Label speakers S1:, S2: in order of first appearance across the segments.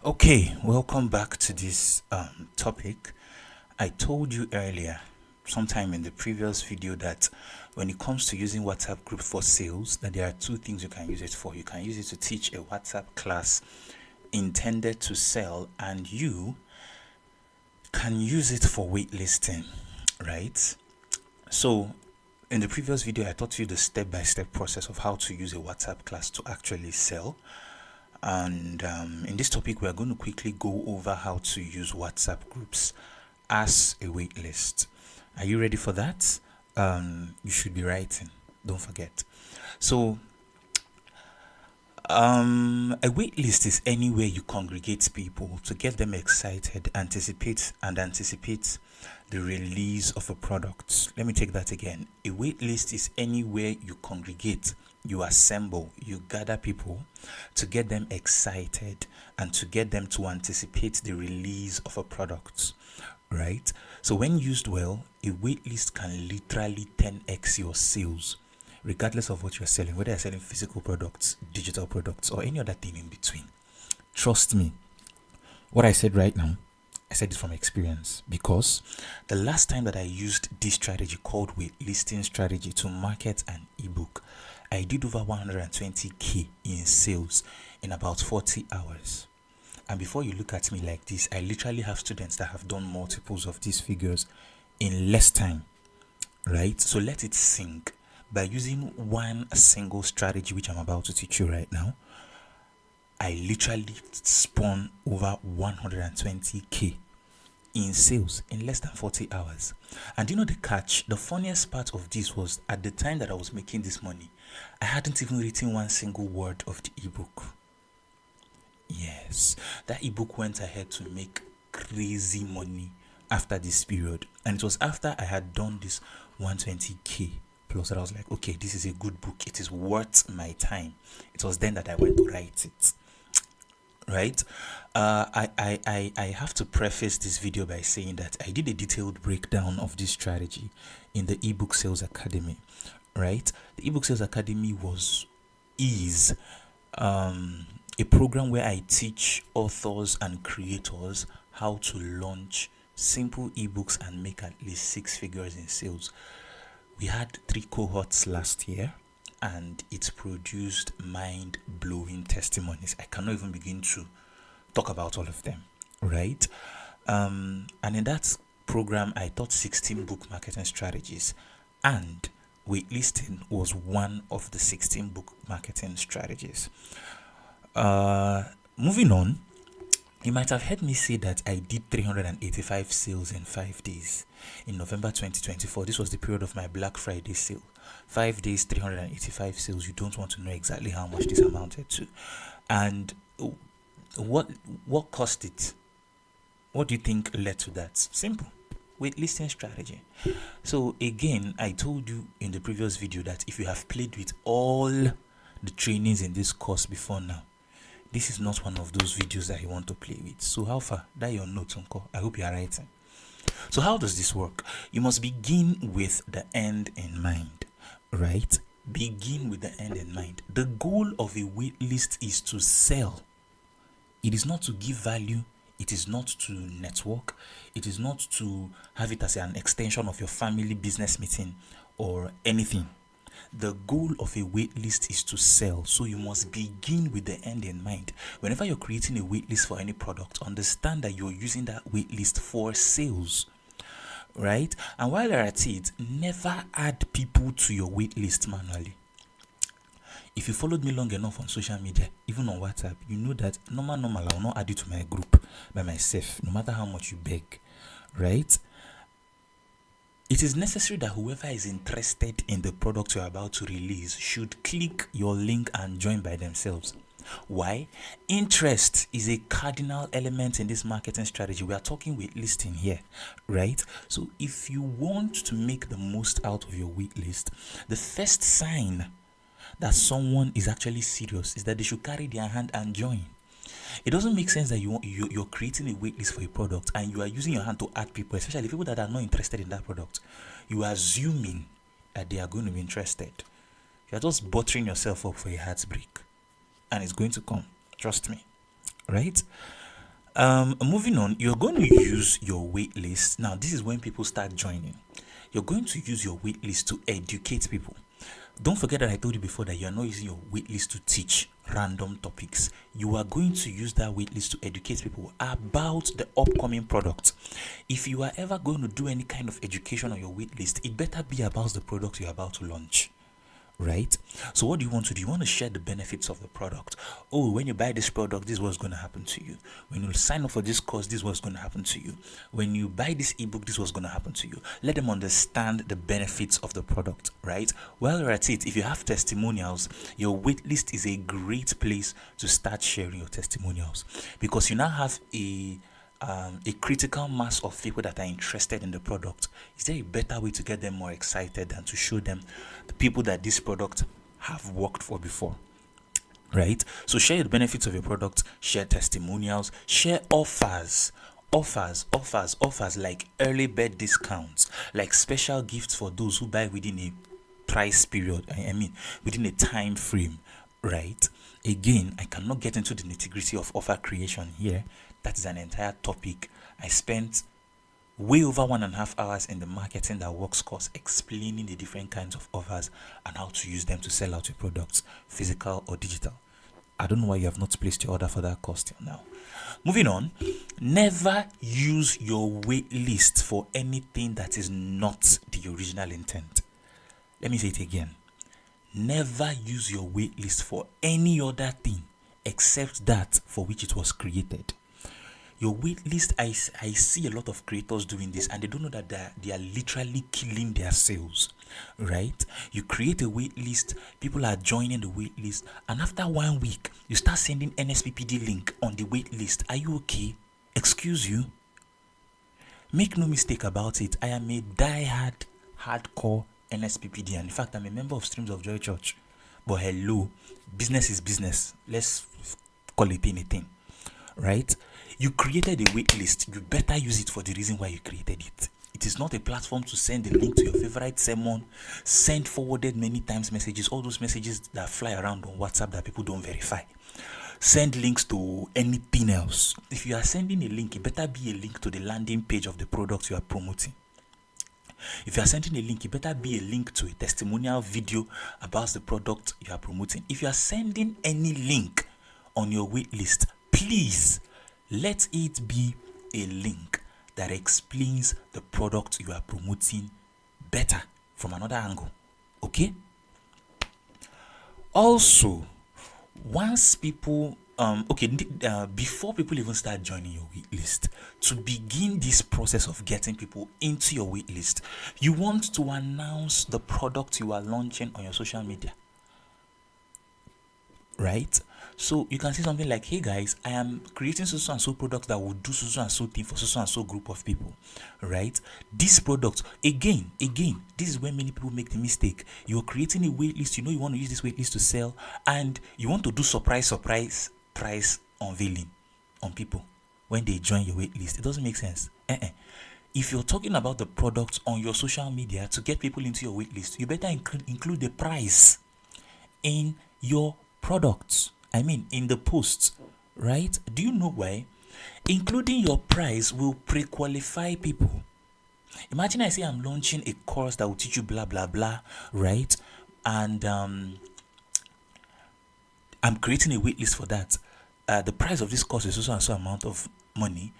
S1: Okay, welcome back to this topic. I told you earlier, sometime in the previous video, that when it comes to using WhatsApp group for sales, that there are two things you can use it for. You can use it to teach a WhatsApp class intended to sell, and you can use it for waitlisting, right? So in the previous video, I taught you the step-by-step process of how to use a WhatsApp class to actually sell. And in this topic, we are going to quickly go over how to use WhatsApp groups as a waitlist. Are you ready for that? You should be writing. Don't forget. So, a waitlist is anywhere you congregate people to get them excited, anticipate the release of a product. Let me take that again. A waitlist is anywhere you congregate, you assemble, you gather people to get them excited and to get them to anticipate the release of a product, right? So when used well, a waitlist can literally 10x your sales, regardless of what you're selling, whether you're selling physical products, digital products, or any other thing in between. Trust me, what I said right now, I said it from experience, because the last time that I used this strategy called waitlisting strategy to market an ebook, I did over 120k in sales in about 40 hours. And before you look at me like this, I literally have students that have done multiples of these figures in less time, right? So let it sink. By using one single strategy, which I'm about to teach you right now, I literally spun over 120k in sales in less than 40 hours. And you know the catch? The funniest part of this was, at the time that I was making this money, I hadn't even written one single word of the ebook. Yes, that ebook went ahead to make crazy money after this period. And it was after I had done this 120k plus that I was like, okay, this is a good book. It is worth my time. It was then that I went to write it. Right? I have to preface this video by saying that I did a detailed breakdown of this strategy in the ebook sales academy. Right? The ebook sales academy is a program where I teach authors and creators how to launch simple ebooks and make at least 6 figures in sales. We had 3 cohorts last year, and it produced mind-blowing testimonies. I cannot even begin to talk about all of them, right? And in that program, I taught 16 book marketing strategies, and waitlisting was one of the 16 book marketing strategies. Moving on, you might have heard me say that I did 385 sales in 5 days in November 2024. This was the period of my Black Friday sale. 5 days, 385 sales. You don't want to know exactly how much this amounted to. And what caused it? What do you think led to that? Simple. Waitlisting strategy. So again, I told you in the previous video that if you have played with all the trainings in this course before now, this is not one of those videos that you want to play with. So how far? That your notes, Uncle. I hope you are writing. So how does this work? You must begin with the end in mind, right? Begin with the end in mind. The goal of a waitlist is to sell. It is not to give value. It is not to network. It is not to have it as an extension of your family business meeting or anything. The goal of a waitlist is to sell, so you must begin with the end in mind. Whenever you're creating a waitlist for any product, understand that you're using that waitlist for sales, right? And while you're at it, never add people to your waitlist manually. If you followed me long enough on social media, even on WhatsApp, you know that normal, I will not add you to my group by myself, no matter how much you beg, right? It is necessary that whoever is interested in the product you're about to release should click your link and join by themselves. Why? Interest is a cardinal element in this marketing strategy. We are talking waitlisting here, right? So if you want to make the most out of your waitlist, the first sign that someone is actually serious is that they should carry their hand and join. It doesn't make sense that you're creating a waitlist for a product and you are using your hand to add people, especially people that are not interested in that product. You are assuming that they are going to be interested. You're just buttering yourself up for a heartbreak, and it's going to come. Trust me, right? Moving on, you're going to use your wait list. Now, this is when people start joining. You're going to use your wait list to educate people. Don't forget that I told you before that you're not using your wait list to teach random topics. You are going to use that wait list to educate people about the upcoming product. If you are ever going to do any kind of education on your wait list, it better be about the product you're about to launch. Right? So what do you want to do? You want to share the benefits of the product. Oh, when you buy this product, this is what's going to happen to you. When you sign up for this course, this is what's going to happen to you. When you buy this ebook, this is what's going to happen to you. Let them understand the benefits of the product, right? While you're at it, if you have testimonials, your waitlist is a great place to start sharing your testimonials, because you now have a critical mass of people that are interested in the product. Is there a better way to get them more excited than to show them the people that this product have worked for before? Right? So share the benefits of your product, share testimonials, share offers like early bird discounts, like special gifts for those who buy within a price period, within a time frame, right? Again, I cannot get into the nitty-gritty of offer creation here. That is an entire topic. I spent way over 1.5 hours in the Marketing That Works course explaining the different kinds of offers and how to use them to sell out your products, physical or digital. I don't know why you have not placed your order for that course till now. Moving on, never use your wait list for anything that is not the original intent. Let me say it again. Never use your wait list for any other thing except that for which it was created. Your wait list, I see a lot of creators doing this, and they don't know that they are literally killing their sales, right? You create a wait list, people are joining the wait list, and after 1 week, you start sending NSPPD link on the wait list. Are you okay? Excuse you? Make no mistake about it. I am a die-hard, hardcore NSPPD, and in fact, I'm a member of Streams of Joy Church. But hello, business is business. Let's call it anything, right? You created a wait list. You better use it for the reason why you created it. It is not a platform to send a link to your favorite sermon, send forwarded many times messages, all those messages that fly around on WhatsApp that people don't verify. Send links to anything else. If you are sending a link, it better be a link to the landing page of the product you are promoting. If you are sending a link, it better be a link to a testimonial video about the product you are promoting. If you are sending any link on your wait list, please let it be a link that explains the product you are promoting better from another angle. Okay? Also, once people before people even start joining your wait list, to begin this process of getting people into your wait list, you want to announce the product you are launching on your social media, right? So you can say something like, hey guys, I am creating so and so products that will do so and so thing for so and so group of people, right? This product, again, this is where many people make the mistake. You're creating a wait list, you want to use this wait list to sell, and you want to do surprise price unveiling on people when they join your wait list. It doesn't make sense. If you're talking about the product on your social media to get people into your wait list, you better include the price in your products. In the posts, right? Do you know why? Including your price will pre-qualify people. Imagine I say I'm launching a course that will teach you blah blah blah, right? And I'm creating a wait list for that. The price of this course is so and so amount of money.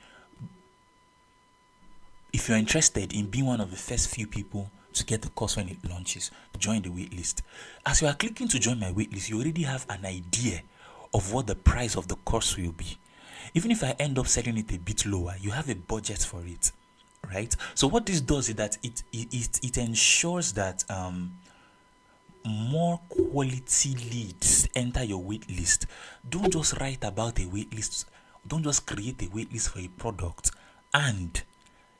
S1: If you're interested in being one of the first few people to get the course when it launches, join the wait list. As you are clicking to join my wait list, you already have an idea of what the price of the course will be. Even if I end up selling it a bit lower, you have a budget for it, right? So what this does is that it ensures that more quality leads enter your wait list. Don't just write about a wait list. Don't just create a wait list for a product and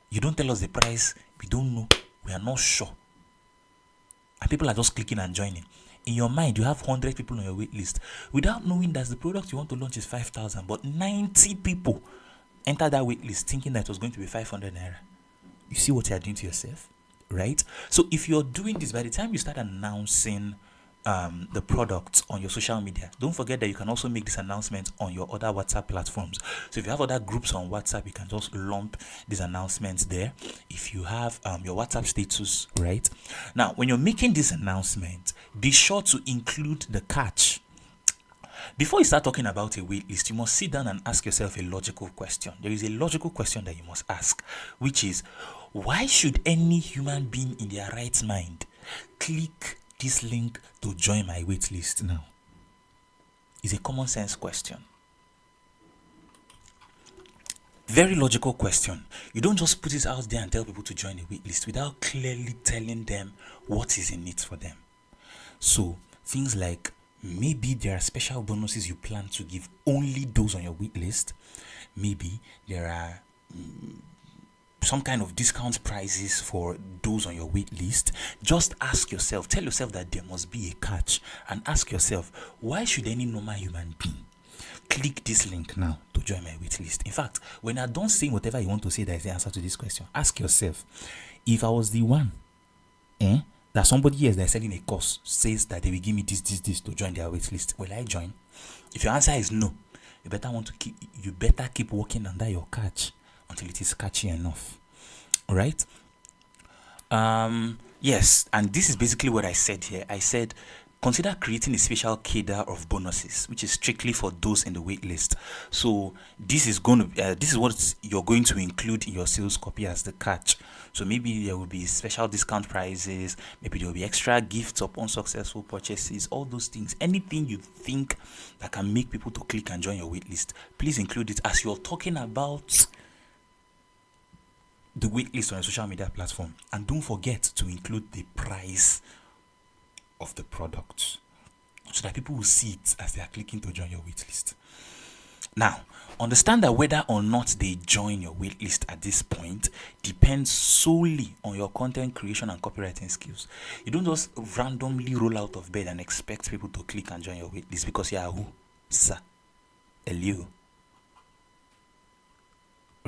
S1: you don't tell us the price. We don't know. We are not sure. And people are just clicking and joining. In your mind, you have 100 people on your wait list without knowing that the product you want to launch is 5,000, but 90 people enter that wait list thinking that it was going to be 500 naira. You see what you are doing to yourself, right? So if you're doing this, by the time you start announcing the product on your social media, don't forget that you can also make this announcement on your other WhatsApp platforms. So if you have other groups on WhatsApp, you can just lump these announcements there. If you have your WhatsApp status, right? Now, when you're making this announcement, be sure to include the catch. Before you start talking about a wait list, you must sit down and ask yourself a logical question. There is a logical question that you must ask, which is, why should any human being in their right mind click this link to join my wait list now? It's a common sense question. Very logical question. You don't just put it out there and tell people to join a wait list without clearly telling them what is in it for them. So things like, maybe there are special bonuses you plan to give only those on your wait list. Maybe there are some kind of discount prices for those on your wait list. Just ask yourself, tell yourself that there must be a catch, and ask yourself, why should any normal human being click this link now to join my wait list? In fact, when you're done saying whatever you want to say that is the answer to this question, ask yourself, if I was the one that somebody else that's selling a course says that they will give me this to join their wait list, will I join? If your answer is no, you better keep working under your catch until it is catchy enough. Right? Yes, and this is basically what I said here. I said, consider creating a special cadre of bonuses, which is strictly for those in the wait list. So this is what you're going to include in your sales copy as the catch. So maybe there will be special discount prices, maybe there will be extra gifts upon successful purchases, all those things. Anything you think that can make people to click and join your wait list, please include it as you're talking about the wait list on your social media platform. And don't forget to include the price of the product so that people will see it as they are clicking to join your wait list. Now, understand that whether or not they join your wait list at this point depends solely on your content creation and copywriting skills. You don't just randomly roll out of bed and expect people to click and join your wait list because you are who? Sir. Elio.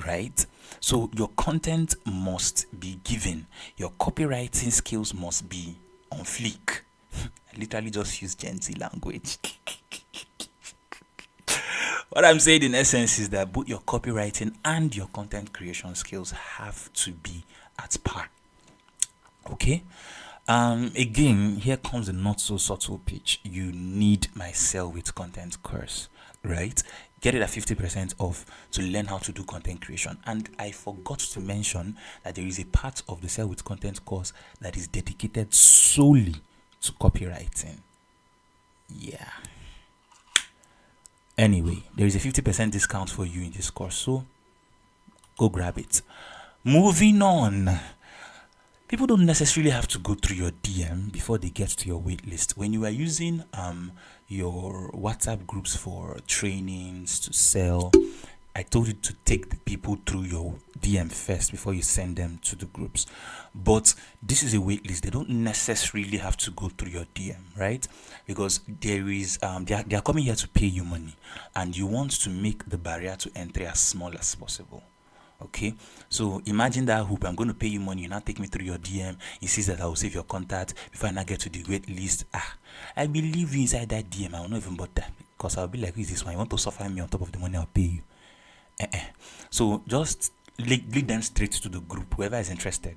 S1: Right? So your content must be given. Your copywriting skills must be on fleek. I literally just use Gen Z language. What I'm saying in essence is that both your copywriting and your content creation skills have to be at par. Okay? Again, here comes the not so subtle pitch. You need my Sell with Content course, right? Get it at 50% off to learn how to do content creation. And I forgot to mention that there is a part of the Sell with Content course that is dedicated solely to copywriting. Yeah. Anyway, there is a 50% discount for you in this course, so go grab it. Moving on. People don't necessarily have to go through your DM before they get to your wait list. When you are using your WhatsApp groups for trainings to sell, I told you to take the people through your DM first before you send them to the groups. But this is a wait list. They don't necessarily have to go through your DM, right? Because there is they are coming here to pay you money, and you want to make the barrier to entry as small as possible. Okay, so imagine that hoop. I'm going to pay you money. You now take me through your DM. It says that I will save your contact before I now get to the wait list. I believe you inside that DM. I will not even bother because I'll be like, who is this one? You want to suffer me on top of the money I'll pay you? So just lead them straight to the group. Whoever is interested,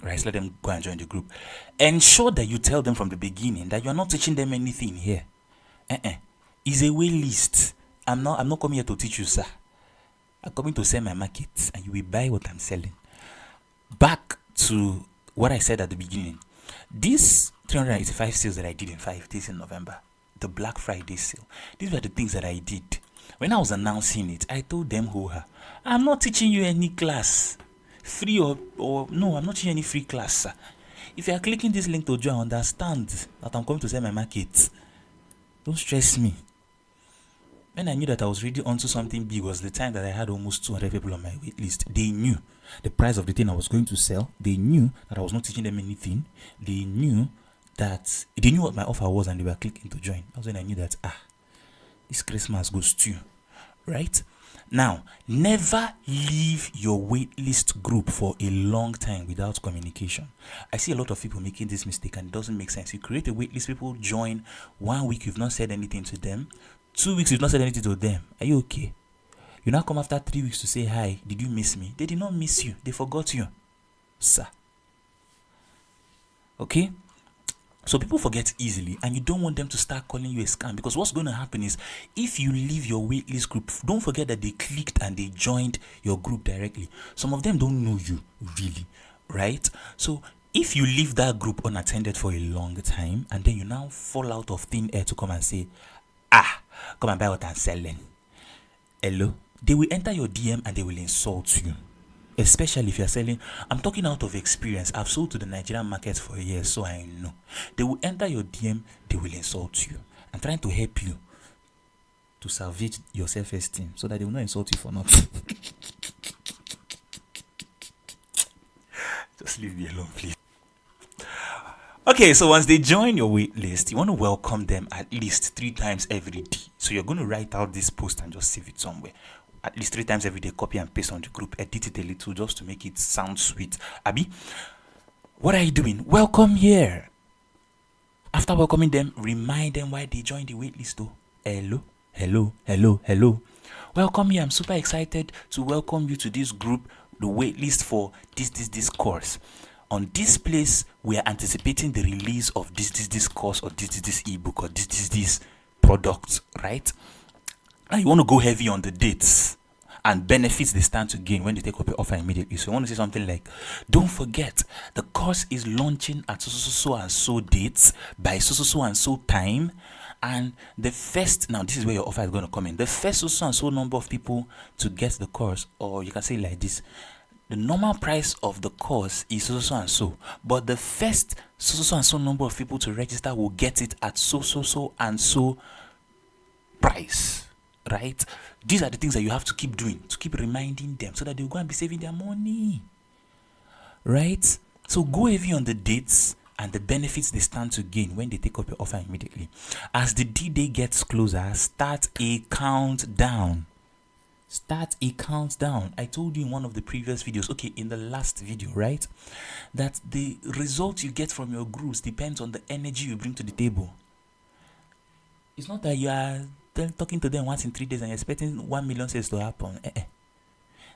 S1: right? So let them go and join the group. Ensure that you tell them from the beginning that you are not teaching them anything here. It's a wait list. I'm not coming here to teach you, sir. I'm coming to sell my market, and you will buy what I'm selling. Back to what I said at the beginning. These 385 sales that I did in 5 days in November, the Black Friday sale, these were the things that I did. When I was announcing it, I told them, I'm not teaching you any class. Free or no, I'm not teaching any free class, sir. If you are clicking this link to join, understand that I'm coming to sell my market. Don't stress me. When I knew that I was really onto something big was the time that I had almost 200 people on my wait list. They knew the price of the thing I was going to sell. They knew that I was not teaching them anything. They knew what my offer was, and they were clicking to join. That's when I knew that this Christmas goes to, right? Now, never leave your waitlist group for a long time without communication. I see a lot of people making this mistake and it doesn't make sense. You create a waitlist, people join 1 week, you've not said anything to them. 2 weeks, you've not said anything to them. Are you okay? You now come after 3 weeks to say, hi, did you miss me? They did not miss you. They forgot you, sir. Okay? So people forget easily, and you don't want them to start calling you a scam, because what's going to happen is, if you leave your waitlist group, don't forget that they clicked and they joined your group directly. Some of them don't know you really, right? So if you leave that group unattended for a long time, and then you now fall out of thin air to come and say, come and buy what I'm selling, hello, they will enter your DM and they will insult you. Especially if you're selling. I'm talking out of experience. I've sold to the Nigerian market for years, so I know. They will enter your DM, they will insult you. I'm trying to help you to salvage your self-esteem so that they will not insult you for nothing. Just leave me alone, please. Okay, so once they join your wait list, you want to welcome them at least 3 times every day. So you're going to write out this post and just save it somewhere. At least 3 times every day, copy and paste on the group, edit it a little just to make it sound sweet. Abi, what are you doing? Welcome here. After welcoming them, remind them why they joined the waitlist. Oh, hello. Welcome here. I'm super excited to welcome you to this group, the waitlist for this course. On this place, we are anticipating the release of this course, or this ebook, or this product, right? And you want to go heavy on the dates and benefits they stand to gain when they take up your offer immediately. So you want to say something like, don't forget, the course is launching at so and so dates by so and so time. And the first, now this is where your offer is going to come in. The first so and so number of people to get the course, or you can say like this, the normal price of the course is so and so, but the first so and so number of people to register will get it at so and so price. Right? These are the things that you have to keep doing, to keep reminding them so that they'll go and be saving their money. Right? So go heavy on the dates and the benefits they stand to gain when they take up your offer immediately. As the D-Day gets closer, start a countdown. I told you in one of the previous videos, okay, in the last video, right, that the result you get from your groups depends on the energy you bring to the table. It's not that you are talking to them once in 3 days and you're expecting 1 million sales to happen.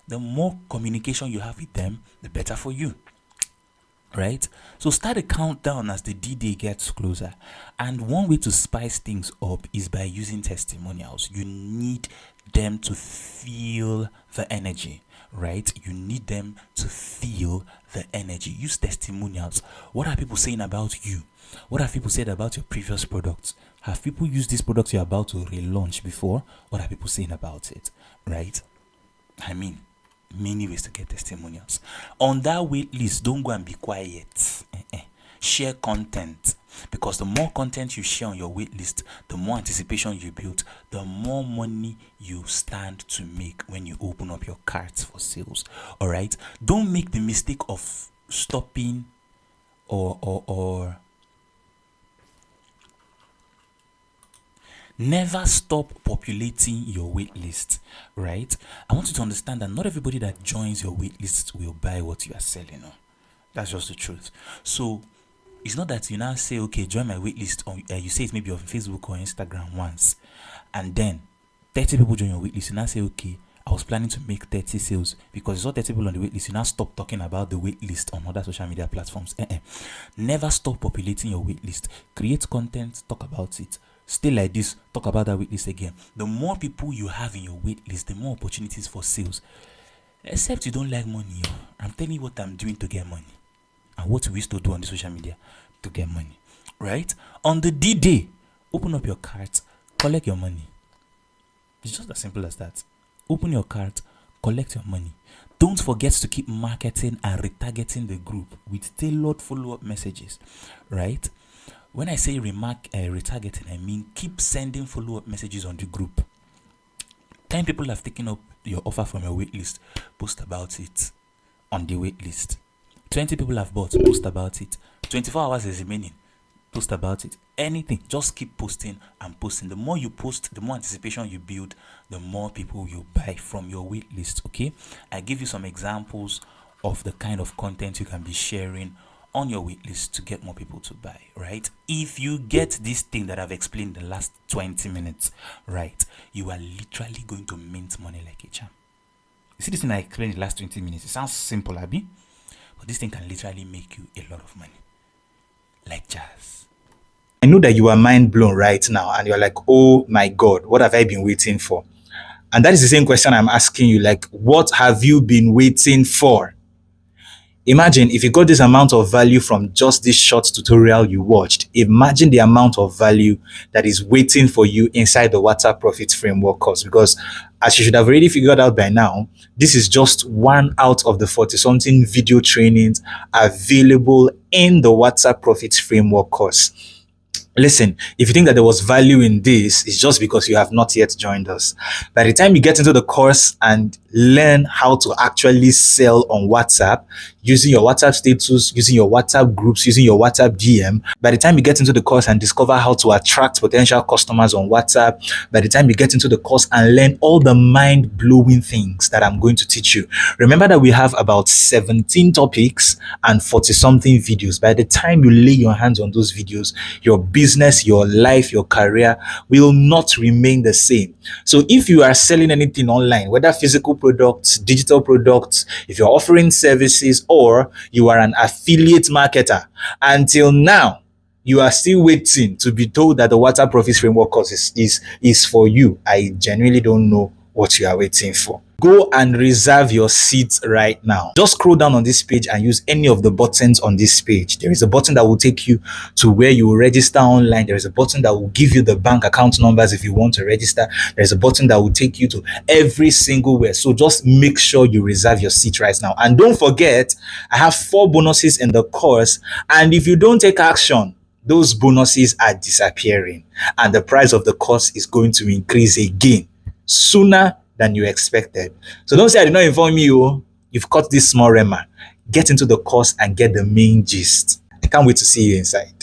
S1: The more communication you have with them, the better for you. Right? So start a countdown as the D-Day gets closer. And one way to spice things up is by using testimonials. You need them to feel the energy. Right? You need them to feel the energy. Use testimonials. What are people saying about you? What have people said about your previous products? Have people used this product you're about to relaunch before? What are people saying about it? Right? I mean, many ways to get testimonials. On that wait list, don't go and be quiet. Share content, because the more content you share on your wait list, the more anticipation you build, the more money you stand to make when you open up your carts for sales. All right? Don't make the mistake of stopping or never stop populating your wait list, right? I want you to understand that not everybody that joins your wait list will buy what you are selling. No? That's just the truth. So it's not that you now say, okay, join my wait list, or you say it maybe on Facebook or Instagram once, and then 30 people join your wait list. You now say, okay, I was planning to make 30 sales, because it's not 30 people on the wait list. You now stop talking about the wait list on other social media platforms. Never stop populating your wait list. Create content, talk about it. Stay like this, talk about that wait list again. The more people you have in your wait list, the more opportunities for sales. Except you don't like money. I'm telling you what I'm doing to get money, and what we used to do on the social media to get money. Right? On the D-Day, open up your cart, collect your money. It's just as simple as that. Open your cart, collect your money. Don't forget to keep marketing and retargeting the group with tailored follow-up messages. Right? When I say retargeting, I mean keep sending follow-up messages on the group. 10 people have taken up your offer from your wait list, post about it on the wait list. 20 people have bought, post about it. 24 hours is remaining. Post about it. Anything. Just keep posting and posting. The more you post, the more anticipation you build, the more people you buy from your wait list. Okay. I give you some examples of the kind of content you can be sharing on your wait list to get more people to buy, right? If you get this thing that I've explained in the last 20 minutes, right, you are literally going to mint money like a champ. You see this thing I explained in the last 20 minutes? It sounds simple, Abby, but this thing can literally make you a lot of money. Like jazz.
S2: I know that you are mind blown right now and you're like, oh my God, what have I been waiting for? And that is the same question I'm asking you. Like, what have you been waiting for? Imagine if you got this amount of value from just this short tutorial you watched. Imagine the amount of value that is waiting for you inside the WhatsApp Profit Framework course. Because as you should have already figured out by now, this is just one out of the 40-something video trainings available in the WhatsApp Profit Framework course. Listen, if you think that there was value in this, it's just because you have not yet joined us. By the time you get into the course and learn how to actually sell on WhatsApp, using your WhatsApp status, using your WhatsApp groups, using your WhatsApp DM, by the time you get into the course and discover how to attract potential customers on WhatsApp, by the time you get into the course and learn all the mind-blowing things that I'm going to teach you, remember that we have about 17 topics and 40-something videos. By the time you lay your hands on those videos, your business, your life, your career will not remain the same. So if you are selling anything online, whether physical products, digital products, if you're offering services, or you are an affiliate marketer, until now, you are still waiting to be told that the WhatsApp Profit Framework course is for you. I genuinely don't know what you are waiting for. Go and reserve your seat right now. Just scroll down on this page and use any of the buttons on this page. There is a button that will take you to where you will register online. There is a button that will give you the bank account numbers if you want to register. There is a button that will take you to every single where. So just make sure you reserve your seat right now. And don't forget, I have 4 bonuses in the course. And if you don't take action, those bonuses are disappearing. And the price of the course is going to increase again sooner than you expected. So don't say I did not inform you. You've caught this small rema. Get into the course and get the main gist. I can't wait to see you inside.